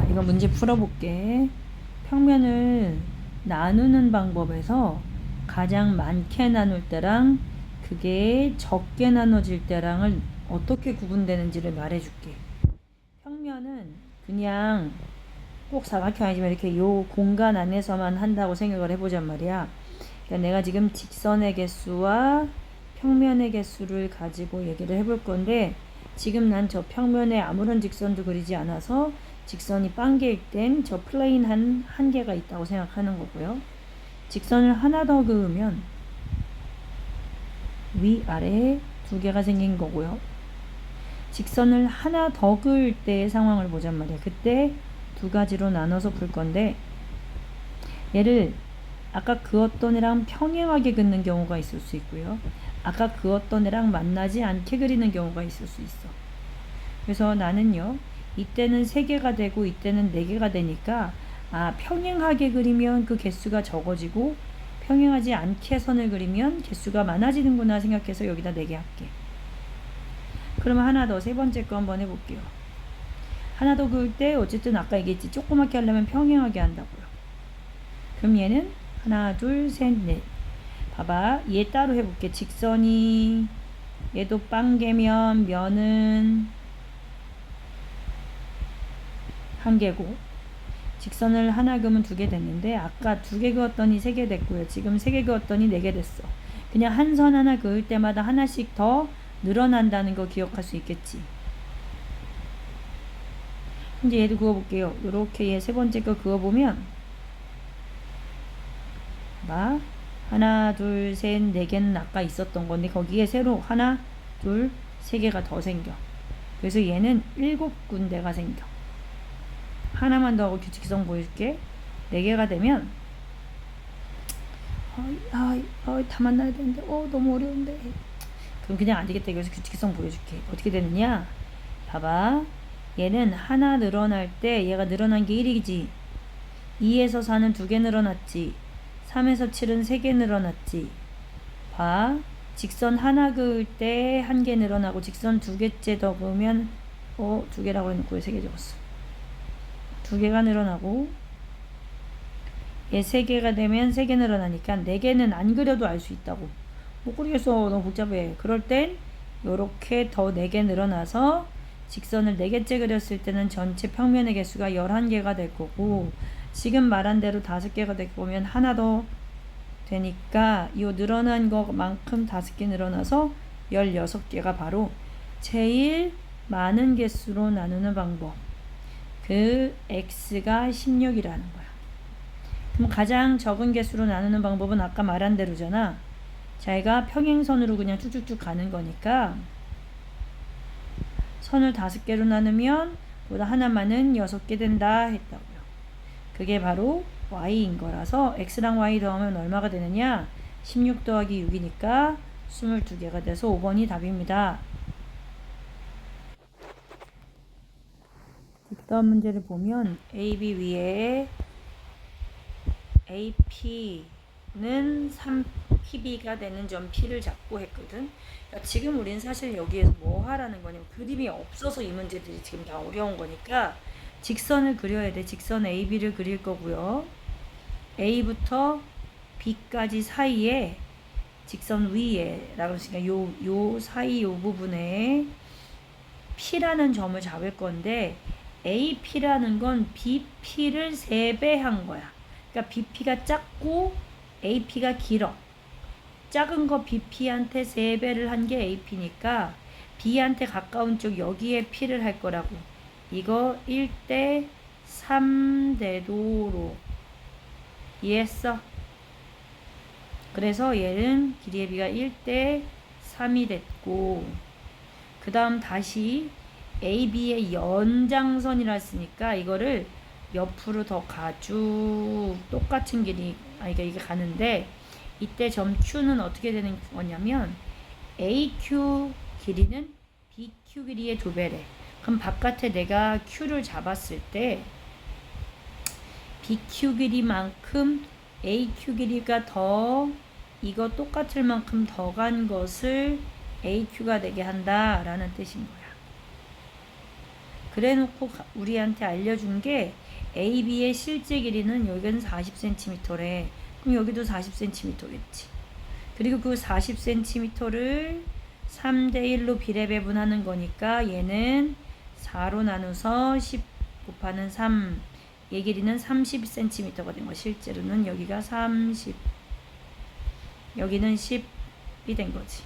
자, 이거 문제 풀어볼게. 평면을 나누는 방법에서 가장 많게 나눌 때랑 그게 적게 나눠질 때랑을 어떻게 구분되는지를 말해줄게. 평면은 그냥 꼭 사각형 아니지만 이렇게 요 공간 안에서만 한다고 생각을 해보잔 말이야. 그러니까 내가 지금 직선의 개수와 평면의 개수를 가지고 얘기를 해볼 건데, 지금 난 저 평면에 아무런 직선도 그리지 않아서 직선이 빵개일 땐 저 플레인 한 개가 있다고 생각하는 거고요. 직선을 하나 더 그으면 위아래 두 개가 생긴 거고요. 직선을 하나 더 그을 때의 상황을 보잔 말이야. 그때 두 가지로 나눠서 풀 건데, 얘를 아까 그었던 애랑 평행하게 긋는 경우가 있을 수 있고요. 아까 그었던 애랑 만나지 않게 그리는 경우가 있을 수 있어. 그래서 나는요, 이때는 3개가 되고 이때는 4개가 되니까 평행하게 그리면 그 개수가 적어지고 평행하지 않게 선을 그리면 개수가 많아지는구나 생각해서 여기다 4개 할게. 그러면 하나 더, 세 번째 거 한번 해볼게요. 하나 더 그을 때 어쨌든 아까 얘기했지, 조그맣게 하려면 평행하게 한다고요. 그럼 얘는 하나, 둘, 셋, 넷. 봐봐, 얘 따로 해볼게. 직선이 얘도 빵개면 면은 한 개고, 직선을 하나 그으면 2개 됐는데 아까 2개 그었더니 3개 됐고요. 지금 3개 그었더니 4개 됐어. 그냥 한 선 하나 그을 때마다 하나씩 더 늘어난다는 거 기억할 수 있겠지. 이제 얘도 그어볼게요. 요렇게 얘 세 번째 거 그어보면 봐, 하나, 둘, 셋, 4개는 아까 있었던 건데 거기에 새로 하나, 둘, 3개가 더 생겨. 그래서 얘는 7군데가 생겨. 하나만 더 하고 규칙성 보여줄게. 4개가 되면 다 만나야 되는데 너무 어려운데. 그럼 그냥 안 되겠다. 여기서 규칙성 보여줄게. 어떻게 되느냐, 봐봐. 얘는 하나 늘어날 때 얘가 늘어난 게 1이지. 2에서 4는 2개 늘어났지. 3에서 7은 3개 늘어났지. 봐, 직선 하나 그을 때 1개 늘어나고 직선 2개째 더 그으면 2개라고 해놓고 왜 3개 적었어. 2개가 늘어나고 얘 3개가 되면 3개 늘어나니까 4개는 안 그려도 알 수 있다고. 못 그리겠어, 너무 복잡해. 그럴 땐 요렇게 더 4개 늘어나서 직선을 4개째 그렸을 때는 전체 평면의 개수가 11개가 될 거고, 지금 말한 대로 5개가 될 거면 하나 더 되니까 이 늘어난 것만큼 5개 늘어나서 16개가 바로 제일 많은 개수로 나누는 방법. 그 x가 16이라는 거야. 그럼 가장 적은 개수로 나누는 방법은 아까 말한 대로잖아. 자기가 평행선으로 그냥 쭉쭉쭉 가는 거니까 선을 5개로 나누면 보다 하나만은 6개 된다 했다고요. 그게 바로 y인 거라서 x랑 y 더하면 얼마가 되느냐, 16 더하기 6이니까 22개가 돼서 5번이 답입니다. 그 다음 문제를 보면 AB 위에 AP는 3PB가 되는 점 P를 잡고 했거든. 지금 우린 사실 여기에서 뭐 하라는 거냐면 그림이 없어서 이 문제들이 지금 다 어려운 거니까 직선을 그려야 돼. 직선 AB를 그릴 거고요. A부터 B까지 사이에 직선 위에 라고 했으니까 요 사이 요 부분에 P라는 점을 잡을 건데, AP라는 건 BP를 3배 한 거야. 그러니까 BP가 작고 AP가 길어. 작은 거 BP한테 3배를 한 게 AP니까 B한테 가까운 쪽 여기에 P를 할 거라고. 이거 1대 3대도로 이해했어? 그래서 얘는 길이의 B가 1대 3이 됐고, 그 다음 다시 AB의 연장선이라 했으니까 이거를 옆으로 더 가쭉 똑같은 길이 이게 가는데, 이때 점 Q는 어떻게 되는 거냐면 AQ 길이는 BQ 길이의 2배래. 그럼 바깥에 내가 Q를 잡았을 때 BQ 길이만큼 AQ 길이가 더 이거 똑같을 만큼 더 간 것을 AQ가 되게 한다 라는 뜻인 거야. 그래놓고 우리한테 알려준 게 AB의 실제 길이는 여기는 40cm래. 그럼 여기도 40cm겠지. 그리고 그 40cm를 3대1로 비례배분하는 거니까 얘는 4로 나눠서 10 곱하는 3. 얘 길이는 30cm가 된 거. 실제로는 여기가 30. 여기는 10이 된 거지.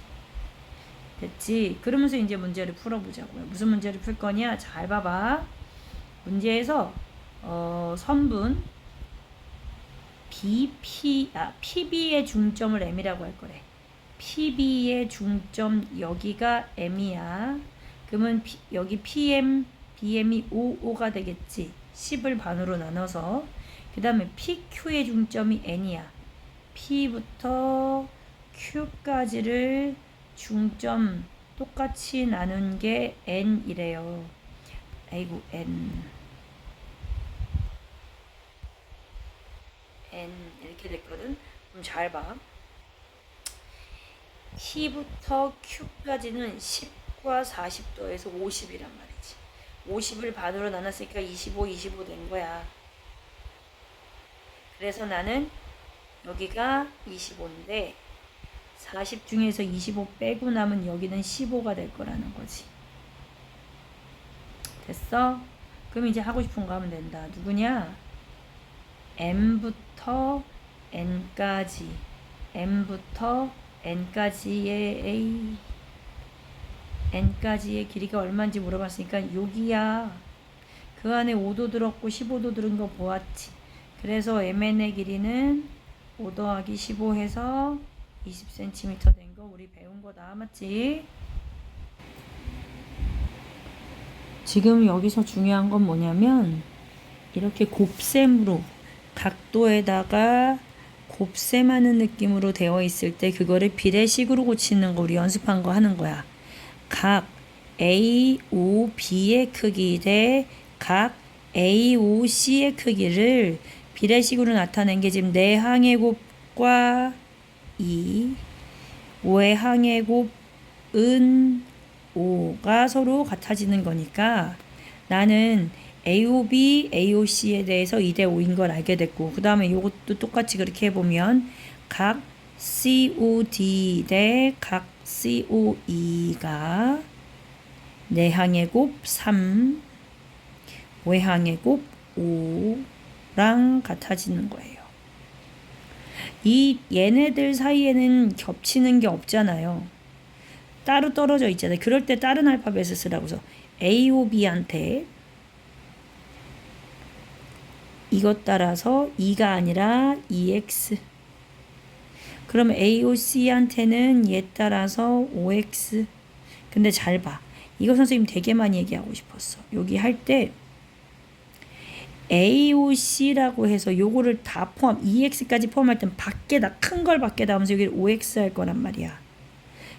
됐지? 그러면서 이제 문제를 풀어보자고요. 무슨 문제를 풀 거냐? 잘 봐봐. 문제에서 선분 PB의 중점을 M이라고 할 거래. PB의 중점 여기가 M이야. 그러면 여기 PM, BM이 5가 되겠지. 10을 반으로 나눠서. 그 다음에 PQ의 중점이 N이야. P부터 Q까지를 중점 똑같이 나눈 게 N이래요. 아이고 N 이렇게 됐거든. 그럼 잘 봐. P부터 Q까지는 10과 40도에서 50이란 말이지. 50을 반으로 나눴으니까 25 된 거야. 그래서 나는 여기가 25인데 40 중에서 25 빼고 나면 여기는 15가 될 거라는 거지. 됐어? 그럼 이제 하고 싶은 거 하면 된다. 누구냐? M부터 N까지, M부터 N까지의 N까지의 길이가 얼마인지 물어봤으니까 여기야. 그 안에 5도 들었고 15도 들은 거 보았지. 그래서 MN의 길이는 5 더하기 15 해서 20cm 된 거 우리 배운 거다. 맞지? 지금 여기서 중요한 건 뭐냐면 이렇게 곱셈으로 각도에다가 곱셈하는 느낌으로 되어 있을 때 그거를 비례식으로 고치는 거 우리 연습한 거 하는 거야. 각 AOB의 크기 대 각 AOC의 크기를 비례식으로 나타낸 게 지금 네 항의 곱과 2, 5의 항의 곱은 5가 서로 같아지는 거니까 나는 AOB, AOC에 대해서 2대 5인 걸 알게 됐고 그 다음에 이것도 똑같이 그렇게 해보면 각 COD 대 각 COE가 내항의 곱 3, 외항의 곱 5랑 같아지는 거예요. 이 얘네들 사이에는 겹치는 게 없잖아요. 따로 떨어져 있잖아요. 그럴 때 다른 알파벳을 쓰라고 해서 AOB한테 이것 따라서 2가 아니라 EX. 그럼 AOC한테는 얘 따라서 OX. 근데 잘 봐. 이거 선생님 되게 많이 얘기하고 싶었어. 여기 할 때 AOC라고 해서 요거를 다 포함, EX까지 포함할 땐 밖에다, 큰 걸 밖에다 하면서 여기 OX 할 거란 말이야.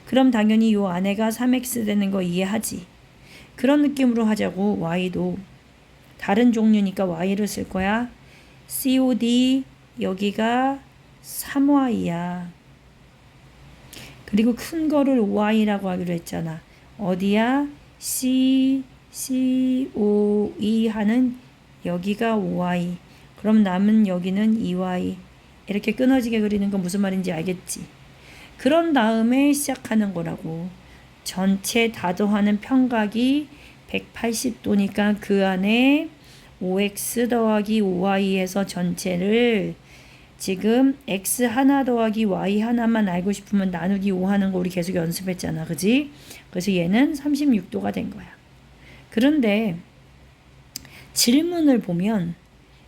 그럼 당연히 요 안에가 3X 되는 거 이해하지. 그런 느낌으로 하자고. Y도 다른 종류니까 Y를 쓸 거야. COD 여기가 3Y야. 그리고 큰 거를 Y라고 하기로 했잖아. 어디야? COE 하는 여기가 5Y. 그럼 남은 여기는 2Y. 이렇게 끊어지게 그리는 건 무슨 말인지 알겠지? 그런 다음에 시작하는 거라고. 전체 다 더하는 평각이 180도니까 그 안에 5x 더하기 5y에서 전체를 지금 x 하나 더하기 y 하나만 알고 싶으면 나누기 5 하는 거 우리 계속 연습했잖아. 그지? 그래서 얘는 36도가 된 거야. 그런데 질문을 보면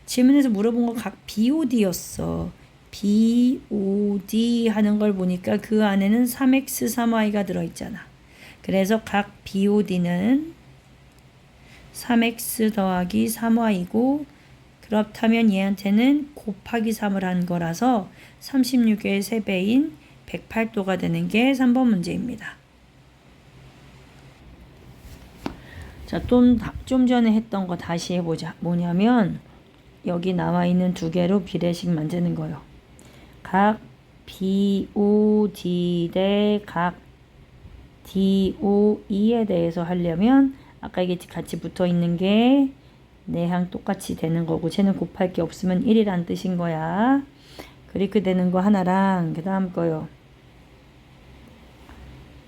질문에서 물어본 거 각 BOD였어. BOD 하는 걸 보니까 그 안에는 3x, 3y가 들어있잖아. 그래서 각 BOD는 3x 더하기 3y고 그렇다면 얘한테는 곱하기 3을 한 거라서 36의 3배인 108도가 되는 게 3번 문제입니다. 자, 좀 전에 했던 거 다시 해보자. 뭐냐면 여기 나와 있는 두 개로 비례식 만드는 거요. 각 BOD 대 각 DOE에 대해서 하려면 아까 이게 같이 붙어 있는 게 내항 똑같이 되는 거고 쟤는 곱할 게 없으면 1이란 뜻인 거야. 그렇게 되는 거 하나랑 그 다음 거요.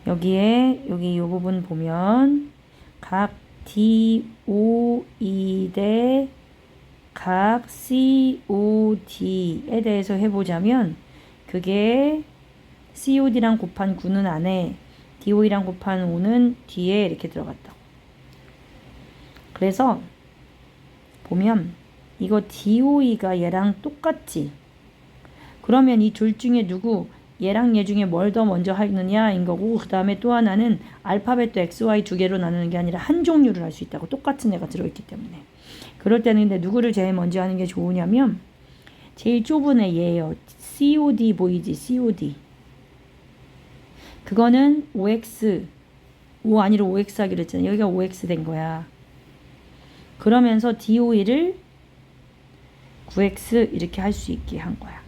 여기에 여기 요 부분 보면 각 DOE 대 각 COD에 대해서 해보자면 그게 COD랑 곱한 9는 안에 DOE랑 곱한 5는 뒤에 이렇게 들어갔다고. 그래서 보면 이거 DOE가 얘랑 똑같지. 그러면 이 둘 중에 누구 얘랑 얘 중에 뭘 더 먼저 하느냐인 거고 그 다음에 또 하나는 알파벳도 XY 두 개로 나누는 게 아니라 한 종류를 할 수 있다고. 똑같은 애가 들어있기 때문에. 그럴 때는 근데 누구를 제일 먼저 하는 게 좋으냐면 제일 좁은 애 얘예요. COD 보이지? COD. 그거는 OX 5 아니라 OX 하기로 했잖아. 여기가 OX 된 거야. 그러면서 DOE를 9X 이렇게 할 수 있게 한 거야.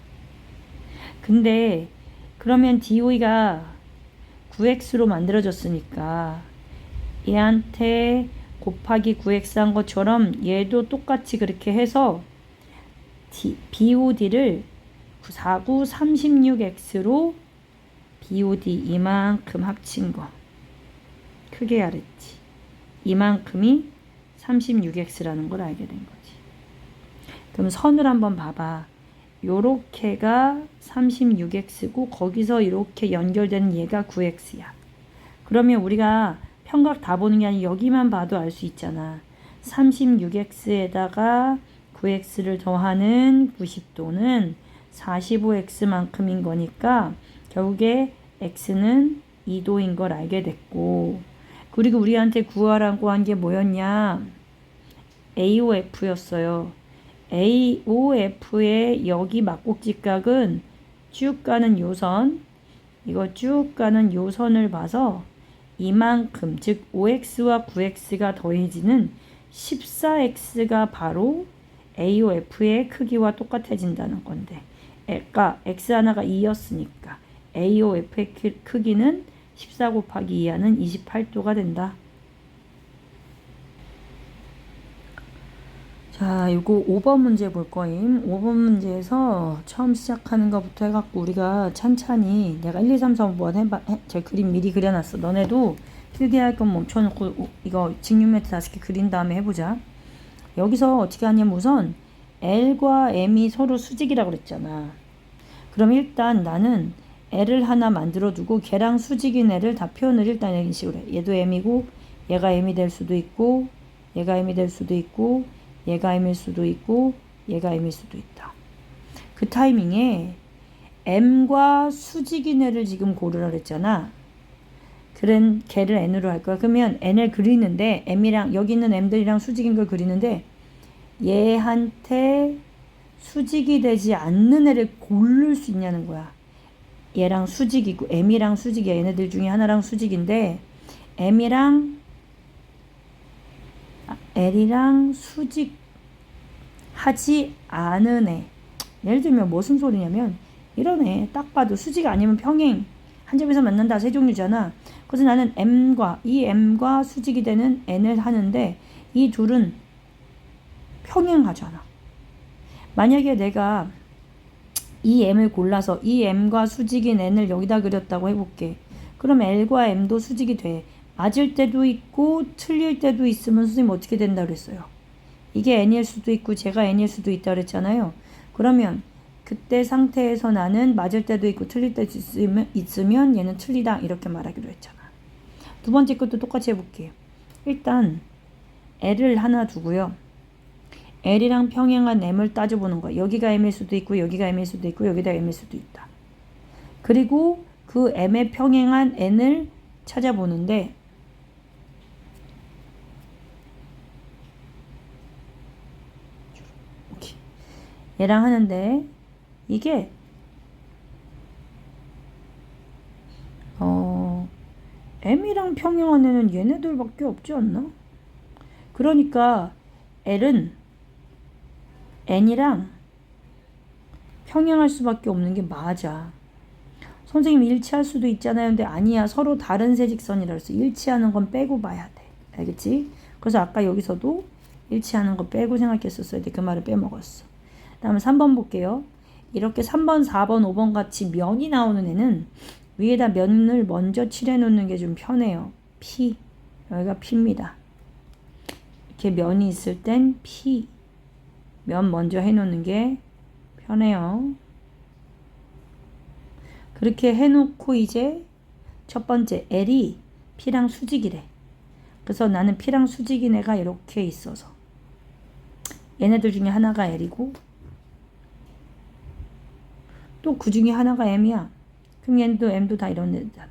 근데 그러면 DOE가 9X로 만들어졌으니까 얘한테 곱하기 9X 한 것처럼 얘도 똑같이 그렇게 해서 BOD를 49, 36X로 BOD 이만큼 합친 거. 크게 하랬지. 이만큼이 36X라는 걸 알게 된 거지. 그럼 선을 한번 봐봐. 요렇게가 36X고 거기서 이렇게 연결되는 얘가 9X야. 그러면 우리가 평각 다 보는 게 아니라 여기만 봐도 알 수 있잖아. 36X에다가 9X를 더하는 90도는 45X만큼인 거니까 결국에 X는 2도인 걸 알게 됐고, 그리고 우리한테 구하라고 한 게 뭐였냐? AOF였어요. AOF의 여기 막곡직각은 쭉 가는 요선, 이거 쭉 가는 요선을 봐서 이만큼, 즉 OX와 9X가 더해지는 14X가 바로 AOF의 크기와 똑같아진다는 건데, 그러니까 X 하나가 2였으니까 AOF의 크기는 14 곱하기 2 하는 28도가 된다. 자, 요거 5번 문제 볼 거임. 5번 문제에서 처음 시작하는 것부터 해갖고 우리가 찬찬히 내가 1, 2, 3, 4, 5번 제 그림 미리 그려놨어. 너네도 필기할 건 멈춰놓고 이거 직육 매트 5개 그린 다음에 해보자. 여기서 어떻게 하냐면 우선 L과 M이 서로 수직이라고 그랬잖아. 그럼 일단 나는 L을 하나 만들어 두고 걔랑 수직인 애를 다 표현을 일단 이런 식으로 해. 얘도 M이고 얘가 M이 될 수도 있고 얘가 M이 될 수도 있고 얘가 M일 수도 있고 얘가 M일 수도 있다. 그 타이밍에 M과 수직인 애를 지금 고르라 그랬잖아. 그런 걔를 N으로 할 거야. 그러면 N을 그리는데 M이랑 여기 있는 M들이랑 수직인 걸 그리는데 얘한테 수직이 되지 않는 애를 고를 수 있냐는 거야. 얘랑 수직이고 M이랑 수직이야. 얘네들 중에 하나랑 수직인데 M이랑 L이랑 수직하지 않은 애. 예를 들면 무슨 소리냐면 이런 애 딱 봐도 수직 아니면 평행 한 점에서 만난다 세 종류잖아. 그래서 나는 이 M과 수직이 되는 N을 하는데 이 둘은 평행하잖아. 만약에 내가 이 M을 골라서 이 M과 수직인 N을 여기다 그렸다고 해볼게. 그럼 L과 M도 수직이 돼. 맞을 때도 있고 틀릴 때도 있으면 선생님 어떻게 된다 그랬어요? 이게 N일 수도 있고 제가 N일 수도 있다 그랬잖아요. 그러면 그때 상태에서 나는 맞을 때도 있고 틀릴 때도 있으면 얘는 틀리다 이렇게 말하기로 했잖아. 두 번째 것도 똑같이 해볼게요. 일단 L을 하나 두고요. L이랑 평행한 M을 따져보는 거야. 여기가 M일 수도 있고 여기가 M일 수도 있고 여기다 M일 수도 있다. 그리고 그 M에 평행한 N을 찾아보는데 얘랑 하는데 이게 M이랑 평행한 애는 얘네들밖에 없지 않나? 그러니까 L은 N이랑 평행할 수밖에 없는 게 맞아. 선생님 일치할 수도 있잖아요. 근데 아니야. 서로 다른 세직선이라 그랬어. 일치하는 건 빼고 봐야 돼. 알겠지? 그래서 아까 여기서도 일치하는 거 빼고 생각했었어야 돼. 그 말을 빼먹었어. 다음에 3번 볼게요. 이렇게 3번, 4번, 5번 같이 면이 나오는 애는 위에다 면을 먼저 칠해 놓는 게 좀 편해요. P. 여기가 P입니다. 이렇게 면이 있을 땐 P. 면 먼저 해 놓는 게 편해요. 그렇게 해 놓고 이제 첫 번째 L이 P랑 수직이래. 그래서 나는 P랑 수직인 애가 이렇게 있어서 얘네들 중에 하나가 L이고 또 그 중에 하나가 M이야. 그럼 얘도 M도 다 이런 애잖아.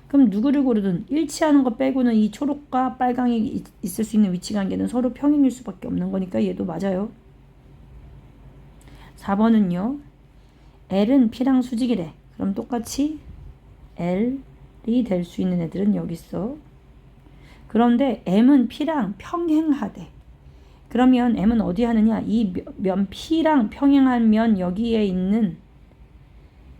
그럼 누구를 고르든 일치하는 거 빼고는 이 초록과 빨강이 있을 수 있는 위치 관계는 서로 평행일 수밖에 없는 거니까 얘도 맞아요. 4번은요. L은 P랑 수직이래. 그럼 똑같이 L이 될 수 있는 애들은 여기 있어. 그런데 M은 P랑 평행하대. 그러면 M은 어디 하느냐? 이 면 P랑 평행한 면 여기에 있는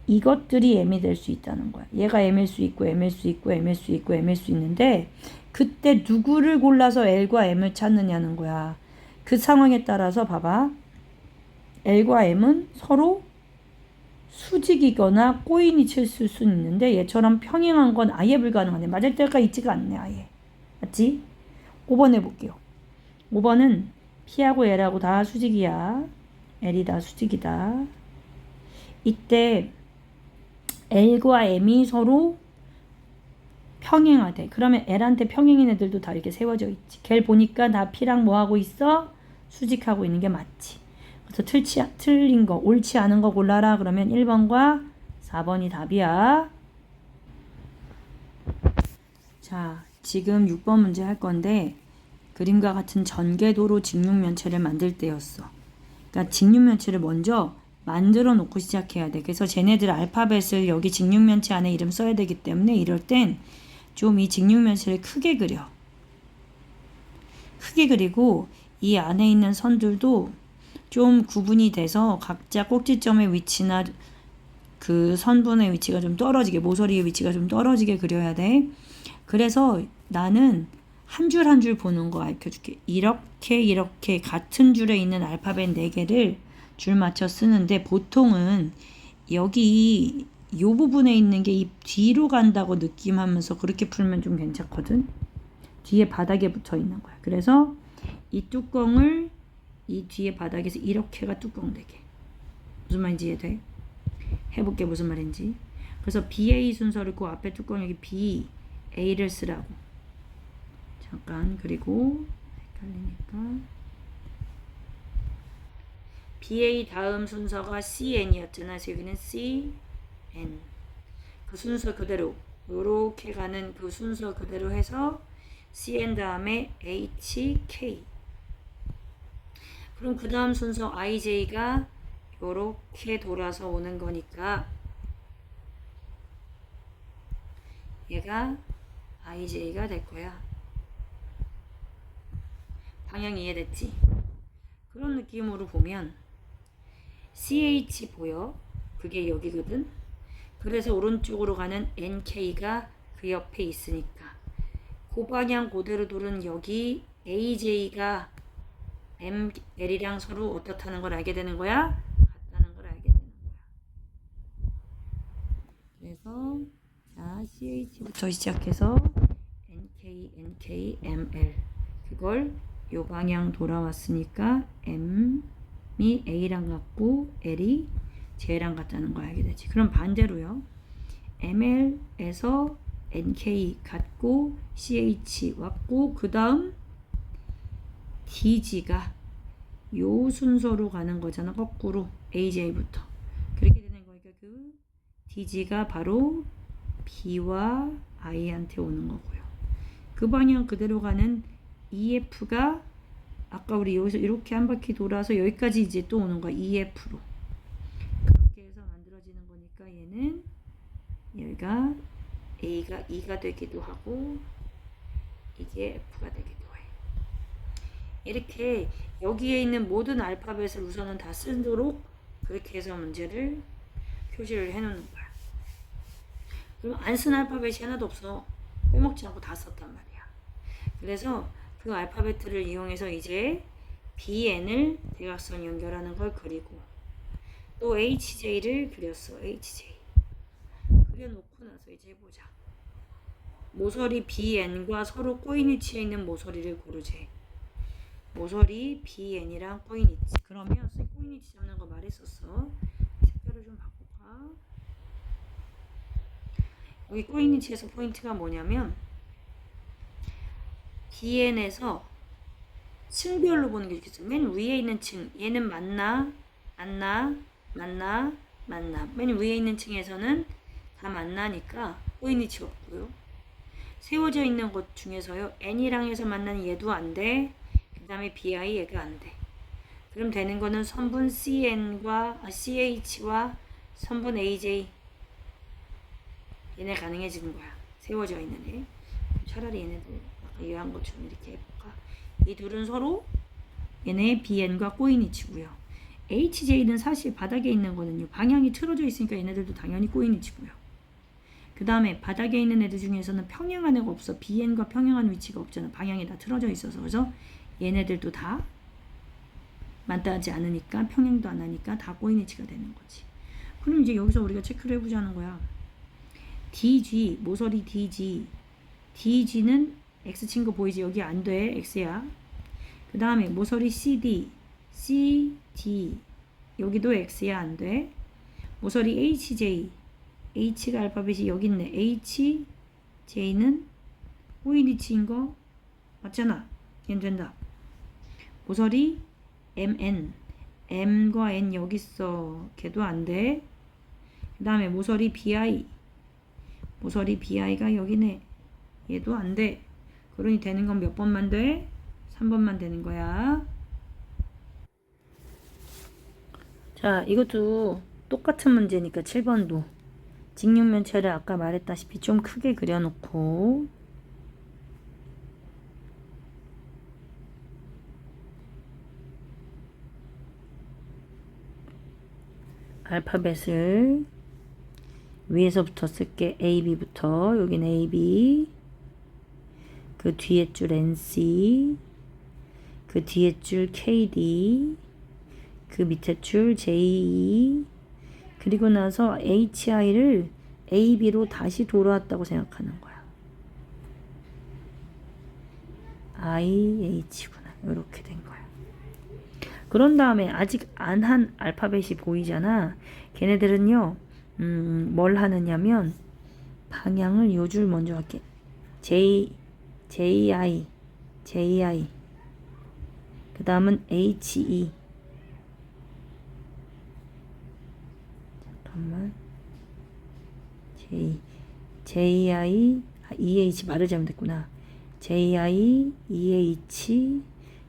이것들이 M이 될 수 있다는 거야. 얘가 M일 수 있고 M일 수 있고 M일 수 있고 M일 수 있는데 그때 누구를 골라서 L과 M을 찾느냐는 거야. 그 상황에 따라서 봐봐. L과 M은 서로 수직이거나 꼬인이 칠수 있는데 얘처럼 평행한 건 아예 불가능하네. 맞을 때가 있지가 않네. 아예. 맞지? 5번 해볼게요. 5번은 P하고 L하고 다 수직이야. L이 다 수직이다. 이때 L과 M이 서로 평행하대. 그러면 L한테 평행인 애들도 다 이렇게 세워져 있지. 걔를 보니까 다 P랑 뭐 하고 있어? 수직하고 있는 게 맞지. 그래서 틀린 거, 옳지 않은 거 골라라. 그러면 1번과 4번이 답이야. 자, 지금 6번 문제 할 건데 그림과 같은 전개도로 직육면체를 만들 때였어. 그러니까 직육면체를 먼저 만들어 놓고 시작해야 돼. 그래서 쟤네들 알파벳을 여기 직육면체 안에 이름 써야 되기 때문에 이럴 땐 좀 이 직육면체를 크게 그려. 크게 그리고 이 안에 있는 선들도 좀 구분이 돼서 각자 꼭지점의 위치나 그 선분의 위치가 좀 떨어지게, 모서리의 위치가 좀 떨어지게 그려야 돼. 그래서 나는 한 줄 한 줄 보는 거 가르쳐줄게. 이렇게 같은 줄에 있는 알파벳 4개를 줄 맞춰 쓰는데 보통은 여기 이 부분에 있는 게 이 뒤로 간다고 느낌하면서 그렇게 풀면 좀 괜찮거든. 뒤에 바닥에 붙어 있는 거야. 그래서 이 뚜껑을 이 뒤에 바닥에서 이렇게가 뚜껑 되게. 무슨 말인지 이해돼? 해볼게 무슨 말인지. 그래서 BA 순서를 그 앞에 뚜껑 여기 B, A를 쓰라고. 잠깐 그리고 헷갈리니까 BA 다음 순서가 CN이었잖아. 그래서 여기는 CN. 그 순서 그대로 요렇게 가는 그 순서 그대로 해서 CN 다음에 HK. 그럼 그 다음 순서 IJ가 요렇게 돌아서 오는 거니까 얘가 IJ가 될 거야. 방향 이해됐지? 그런 느낌으로 보면 CH 보여? 그게 여기거든? 그래서 오른쪽으로 가는 NK가 그 옆에 있으니까 그 방향 그대로 돌은 여기 AJ가 ML이랑 서로 어떻다는 걸 알게 되는 거야? 같다는 걸 알게 되는 거야. 그래서 자 CH부터 시작해서 NK, ML 그걸 요 방향 돌아왔으니까 M이 A랑 같고 L이 J랑 같다는 걸 알게 되지. 그럼 반대로요. ML에서 NK 같고 CH 왔고 그 다음 DG가 요 순서로 가는 거잖아. 거꾸로 AJ부터. 그렇게 되는 거니까 그 DG가 바로 B와 I한테 오는 거고요. 그 방향 그대로 가는 EF가 아까 우리 여기서 이렇게 한 바퀴 돌아서 여기까지 이제 또 오는 거야. EF로. 그렇게 해서 만들어지는 거니까 얘는 여기가 A가 2가 되기도 하고 이게 F가 되기도 해. 이렇게 여기에 있는 모든 알파벳을 우선은 다 쓰도록 그렇게 해서 문제를 표시를 해놓는 거야. 그럼 안 쓴 알파벳이 하나도 없어. 빼먹지 않고 다 썼단 말이야. 그래서 그 알파벳을 이용해서 이제 BN을 대각선 연결하는 걸 그리고 또 HJ를 그렸어. HJ 그려놓고 나서 이제 해보자. 모서리 BN과 서로 꼬인 위치에 있는 모서리를 고르재. 모서리 BN이랑 꼬인 위치. 그러면 꼬인 위치 잡는 거 말했었어. 색깔을 좀 바꿔봐. 여기 꼬인 위치에서 포인트가 뭐냐면 BN에서 층별로 보는 게 좋겠어. 맨 위에 있는 층. 얘는 만나, 만나. 맨 위에 있는 층에서는 다 만나니까 꼬인 위치 없고요. 세워져 있는 것 중에서요. N이랑 해서 만나는 얘도 안 돼. 그 다음에 BI 얘가 안 돼. 그럼 되는 거는 선분 CH와 선분 AJ. 얘네 가능해지는 거야. 세워져 있는 애. 차라리 얘네들 아까 이해한 것처럼 이렇게 해볼까. 이 둘은 서로 얘네 BN과 꼬인 위치고요. HJ는 사실 바닥에 있는 거는요. 방향이 틀어져 있으니까 얘네들도 당연히 꼬인 위치고요. 그 다음에 바닥에 있는 애들 중에서는 평행한 애가 없어. BN과 평행한 위치가 없잖아. 방향이 다 틀어져 있어서. 그래서 얘네들도 다 맞닿지 않으니까 평행도 안 하니까 다 꼬인 위치가 되는 거지. 그럼 이제 여기서 우리가 체크를 해보자는 거야. DG, 모서리 DG. DG는 X 친 거 보이지? 여기 안 돼. X야. 그 다음에 모서리 CD, CD. 여기도 X야. 안 돼. 모서리 HJ. H가 알파벳이 여기 있네. HJ는 꼬인 위치인 거 맞잖아. 얘는 된다. 모서리 MN. M과 N 여기 있어. 걔도 안 돼. 그 다음에 모서리 BI. 모서리 BI가 여기네. 얘도 안 돼. 그러니 되는 건 몇 번만 돼? 3번만 되는 거야. 자, 이것도 똑같은 문제니까 7번도 직육면체를 아까 말했다시피 좀 크게 그려놓고 알파벳을 위에서부터 쓸게. AB부터. 여기는 AB. 그 뒤에 줄 NC. 그 뒤에 줄 KD. 그 밑에 줄 JE. 그리고 나서 HI를 AB로 다시 돌아왔다고 생각하는 거야. IH구나. 이렇게 된 거야. 그런 다음에 아직 안 한 알파벳이 보이잖아. 걔네들은요. 뭘 하느냐면 방향을 요 줄 먼저 할게. JI 그 다음은 HE. 잠깐만. JI EH 말을 잘못했구나. JI EH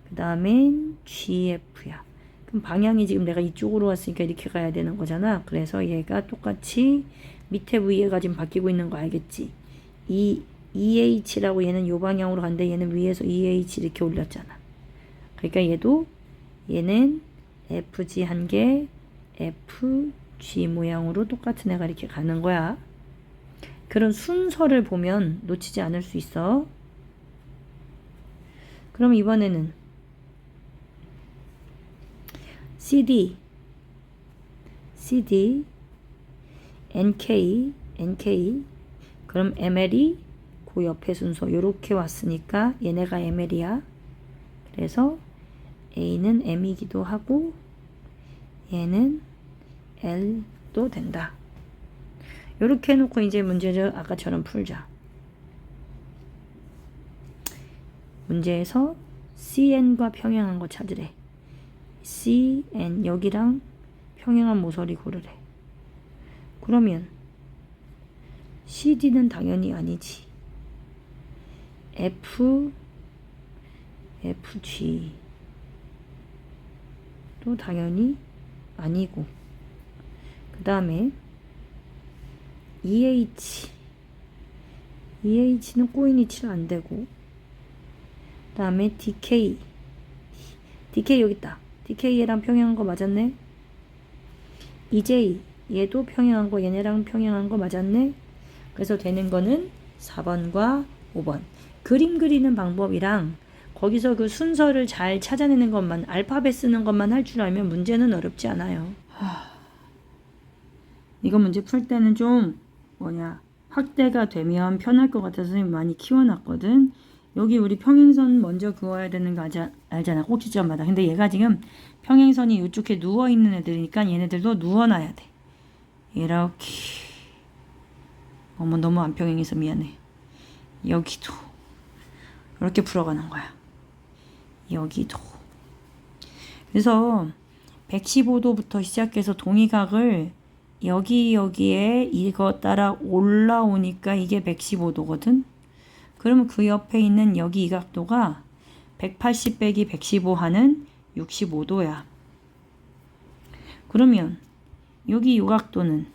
그 다음엔 GF야. 그럼 방향이 지금 내가 이쪽으로 왔으니까 이렇게 가야 되는 거잖아. 그래서 얘가 똑같이 밑에 위에가 지금 바뀌고 있는 거 알겠지? EH라고 얘는 요 방향으로 간데 얘는 위에서 EH 이렇게 올렸잖아. 그러니까 얘는 FG 한 개, FG 모양으로 똑같은 애가 이렇게 가는 거야. 그런 순서를 보면 놓치지 않을 수 있어. 그럼 이번에는 CD, NK. 그럼 ML이 그 옆에 순서 요렇게 왔으니까 얘네가 ML이야. 그래서 A는 M이기도 하고 얘는 L도 된다. 요렇게 해놓고 이제 문제를 아까처럼 풀자. 문제에서 CN과 평행한 거 찾으래. CN 여기랑 평행한 모서리 고르래. 그러면 CD는 당연히 아니지. FG 또 당연히 아니고. 그 다음에 EH는 꼬인 위치는 안 되고. 그 다음에 DK 여기 있다. DK랑 평행한 거 맞았네. EJ 얘도 평행한 거 얘네랑 평행한 거 맞았네. 그래서 되는 거는 4번과 5번. 그림 그리는 방법이랑 거기서 그 순서를 잘 찾아내는 것만, 알파벳 쓰는 것만 할 줄 알면 문제는 어렵지 않아요. 이거 문제 풀 때는 좀 확대가 되면 편할 것 같아서 선생님이 많이 키워놨거든. 여기 우리 평행선 먼저 그어야 되는 거 알잖아. 꼭지점마다. 근데 얘가 지금 평행선이 이쪽에 누워있는 애들이니까 얘네들도 누워놔야 돼. 이렇게. 어머, 너무 안 평행해서 미안해. 여기도. 이렇게 풀어가는 거야. 여기도. 그래서 115도부터 시작해서 동의각을 여기에 이거 따라 올라오니까 이게 115도거든. 그러면 그 옆에 있는 여기 이 각도가 180 빼기 115 하는 65도야. 그러면 여기 이 각도는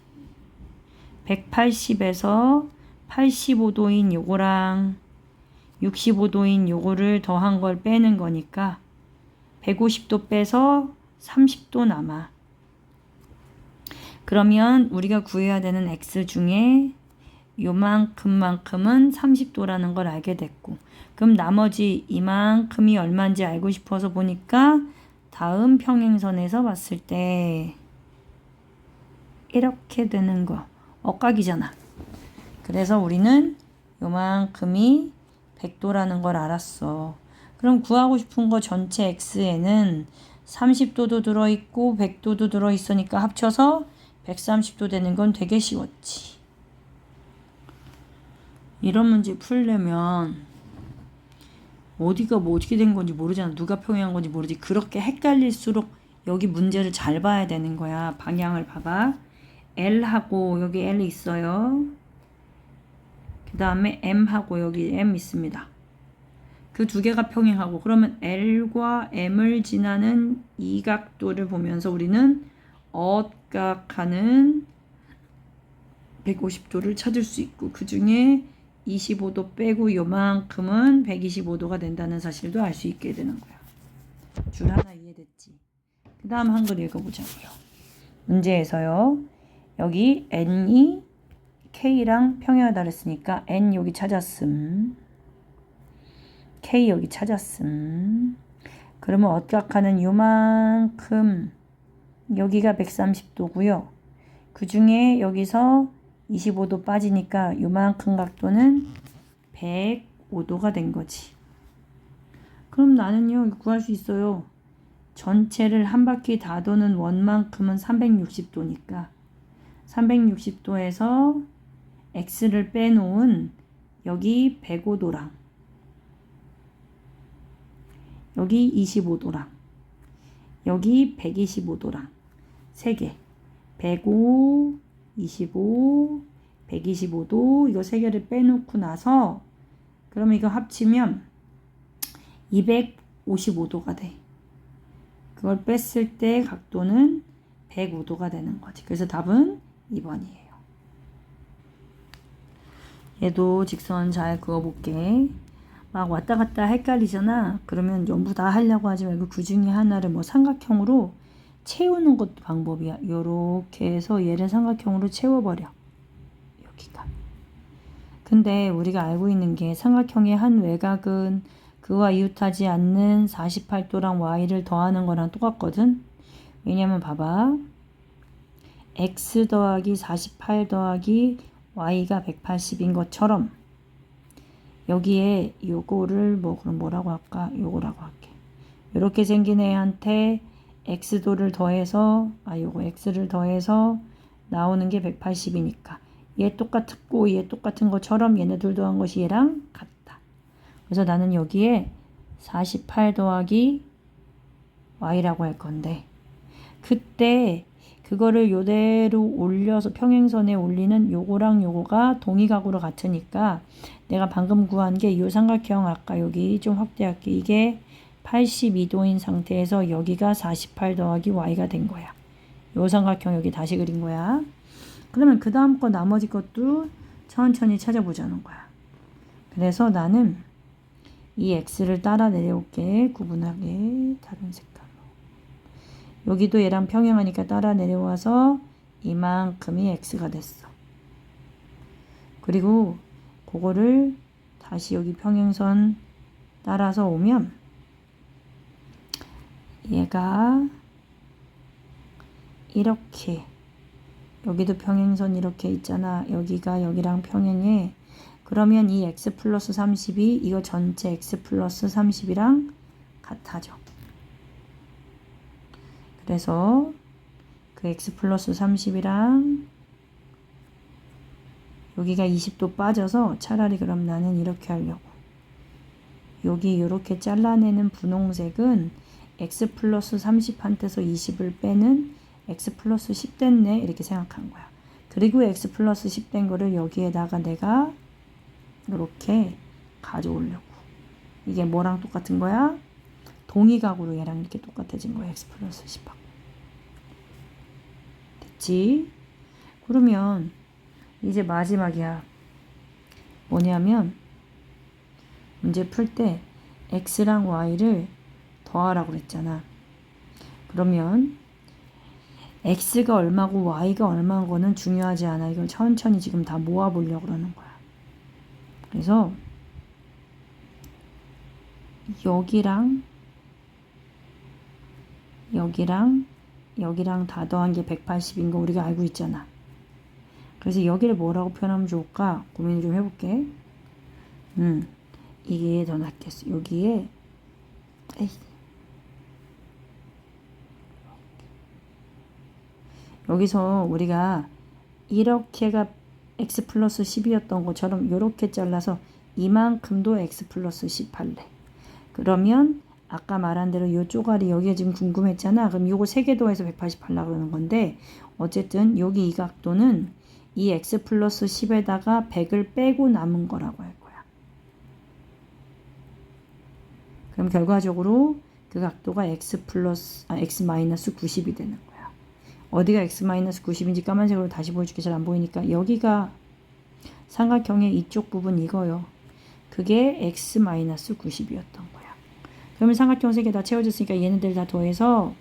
180에서 85도인 요거랑 65도인 요거를 더한 걸 빼는 거니까 150도 빼서 30도 남아. 그러면 우리가 구해야 되는 x 중에 요만큼만큼은 30도라는 걸 알게 됐고, 그럼 나머지 이만큼이 얼마인지 알고 싶어서 보니까 다음 평행선에서 봤을 때 이렇게 되는 거 엇각이잖아. 그래서 우리는 요만큼이 100도라는 걸 알았어. 그럼 구하고 싶은 거 전체 x에는 30도도 들어있고 100도도 들어있으니까 합쳐서 130도 되는 건 되게 쉬웠지. 이런 문제 풀려면 어디가 뭐 어떻게 된 건지 모르잖아. 누가 평행한 건지 모르지. 그렇게 헷갈릴수록 여기 문제를 잘 봐야 되는 거야. 방향을 봐봐. L하고 여기 L 있어요. 그 다음에 M하고 여기 M 있습니다. 그 두 개가 평행하고, 그러면 L과 M을 지나는 이 각도를 보면서 우리는 엇각하는 150도를 찾을 수 있고, 그 중에 25도 빼고 요만큼은 125도가 된다는 사실도 알 수 있게 되는 거야. 줄 하나 이해됐지? 그 다음 한글 읽어보자고요. 문제에서요. 여기 n이 k랑 평행하다 그랬으니까 n 여기 찾았음. k 여기 찾았음. 그러면 엇각하는 요만큼 여기가 130도고요. 그 중에 여기서 25도 빠지니까 요만큼 각도는 105도가 된 거지. 그럼 나는요 구할 수 있어요. 전체를 한 바퀴 다 도는 원만큼은 360도니까 360도에서 x를 빼놓은 여기 105도랑 여기 25도랑 여기 125도랑 3개 105, 25, 125도 이거 3개를 빼놓고 나서 그러면 이거 합치면 255도가 돼. 그걸 뺐을 때 각도는 105도가 되는 거지. 그래서 답은 2번이에요. 얘도 직선 잘 그어볼게. 막 왔다 갔다 헷갈리잖아. 그러면 전부 다 하려고 하지 말고 그 중에 하나를 뭐 삼각형으로 채우는 것도 방법이야. 요렇게 해서 얘를 삼각형으로 채워버려. 여기가. 근데 우리가 알고 있는 게 삼각형의 한 외곽은 그와 이웃하지 않는 48도랑 y를 더하는 거랑 똑같거든. 왜냐면 봐봐. x 더하기 48 더하기 y가 180인 것처럼 여기에 요거를 그럼 뭐라고 할까? 요거라고 할게. 요렇게 생긴 애한테 x도를 더해서 요거 x를 더해서 나오는 게 180이니까 얘 똑같고 얘 똑같은 것처럼 얘네들 더한 것이 얘랑 같다. 그래서 나는 여기에 48 더하기 y라고 할 건데 그때 그거를 요대로 올려서 평행선에 올리는 요거랑 요거가 동의각으로 같으니까 내가 방금 구한 게 요 삼각형 아까 여기 좀 확대할게. 이게 82도인 상태에서 여기가 48 더하기 y가 된 거야. 요 삼각형 여기 다시 그린 거야. 그러면 그 다음 거 나머지 것도 천천히 찾아보자는 거야. 그래서 나는 이 x를 따라 내려올게. 구분하게 다른 색깔로. 여기도 얘랑 평행하니까 따라 내려와서 이만큼이 x가 됐어. 그리고 그거를 다시 여기 평행선 따라서 오면 얘가 이렇게 여기도 평행선 이렇게 있잖아. 여기가 여기랑 평행해. 그러면 이 x 플러스 30이 이거 전체 x 플러스 30이랑 같아져. 그래서 그 x 플러스 30이랑 여기가 20도 빠져서 차라리 그럼 나는 이렇게 하려고. 여기 이렇게 잘라내는 분홍색은 x 플러스 30한테서 20을 빼는 x 플러스 10 됐네 이렇게 생각한 거야. 그리고 x 플러스 10 된 거를 여기에다가 내가 이렇게 가져오려고. 이게 뭐랑 똑같은 거야? 동의각으로 얘랑 이렇게 똑같아진 거야. x 플러스 10하고. 됐지? 그러면 이제 마지막이야. 뭐냐면 문제 풀 때 x랑 y를 더하라고 그랬잖아. 그러면 x가 얼마고 y가 얼마인 거는 중요하지 않아. 이걸 천천히 지금 다 모아보려고 그러는 거야. 그래서 여기랑 여기랑 다 더한 게 180인 거 우리가 알고 있잖아. 그래서 여기를 뭐라고 표현하면 좋을까? 고민을 좀 해볼게. 이게 더 낫겠어. 여기에 여기서 우리가 이렇게가 x 플러스 10이었던 것처럼 이렇게 잘라서 이만큼도 x 플러스 10 할래. 그러면 아까 말한 대로 요 쪼가리 여기가 지금 궁금했잖아. 그럼 요거 3개 더해서 180 하려고 그러는 건데 어쨌든 여기 이 각도는 이 x 플러스 10에다가 100을 빼고 남은 거라고 할 거야. 그럼 결과적으로 그 각도가 x 마이너스 90이 되는 거야. 어디가 x 마이너스 90인지 까만색으로 다시 보여줄게. 잘 안 보이니까. 여기가 삼각형의 이쪽 부분 이거요. 그게 x 마이너스 90이었던 거야. 그러면 삼각형 3개 다 채워졌으니까 얘네들 다 더해서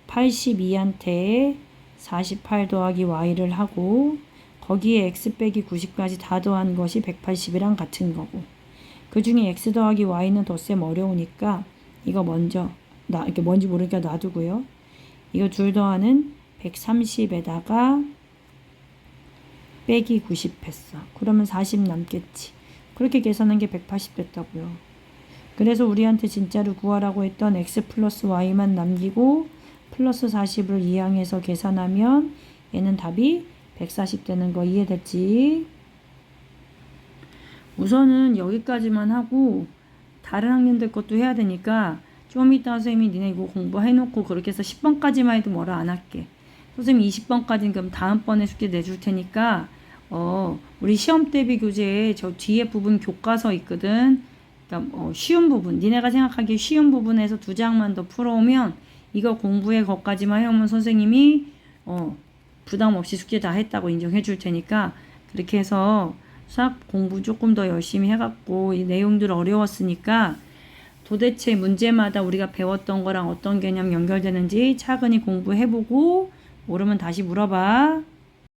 82한테 48 더하기 y를 하고 거기에 x 빼기 90까지 다 더한 것이 180이랑 같은 거고 그 중에 x 더하기 y는 덧셈 어려우니까 이거 먼저 이렇게 뭔지 모르니까 놔두고요. 이거 둘 더하는 130에다가 빼기 90 했어. 그러면 40 남겠지. 그렇게 계산한 게 180 됐다고요. 그래서 우리한테 진짜로 구하라고 했던 x 플러스 y만 남기고 플러스 40을 이항해서 계산하면 얘는 답이 140 되는 거 이해됐지? 우선은 여기까지만 하고 다른 학년들 것도 해야 되니까 좀 이따 선생님이 니네 이거 공부해놓고 그렇게 해서 10번까지만 해도 뭐라 안 할게. 선생님 20번까지는 그럼 다음번에 숙제 내줄 테니까 우리 시험 대비 교재에 저 뒤에 부분 교과서 있거든. 그러니까 쉬운 부분, 니네가 생각하기에 쉬운 부분에서 2장만 더 풀어오면 이거 공부해 거까지만 해오면 선생님이 부담 없이 숙제 다 했다고 인정해 줄 테니까 그렇게 해서 수학 공부 조금 더 열심히 해갖고 이 내용들 어려웠으니까 도대체 문제마다 우리가 배웠던 거랑 어떤 개념 연결되는지 차근히 공부해보고 모르면 다시 물어봐.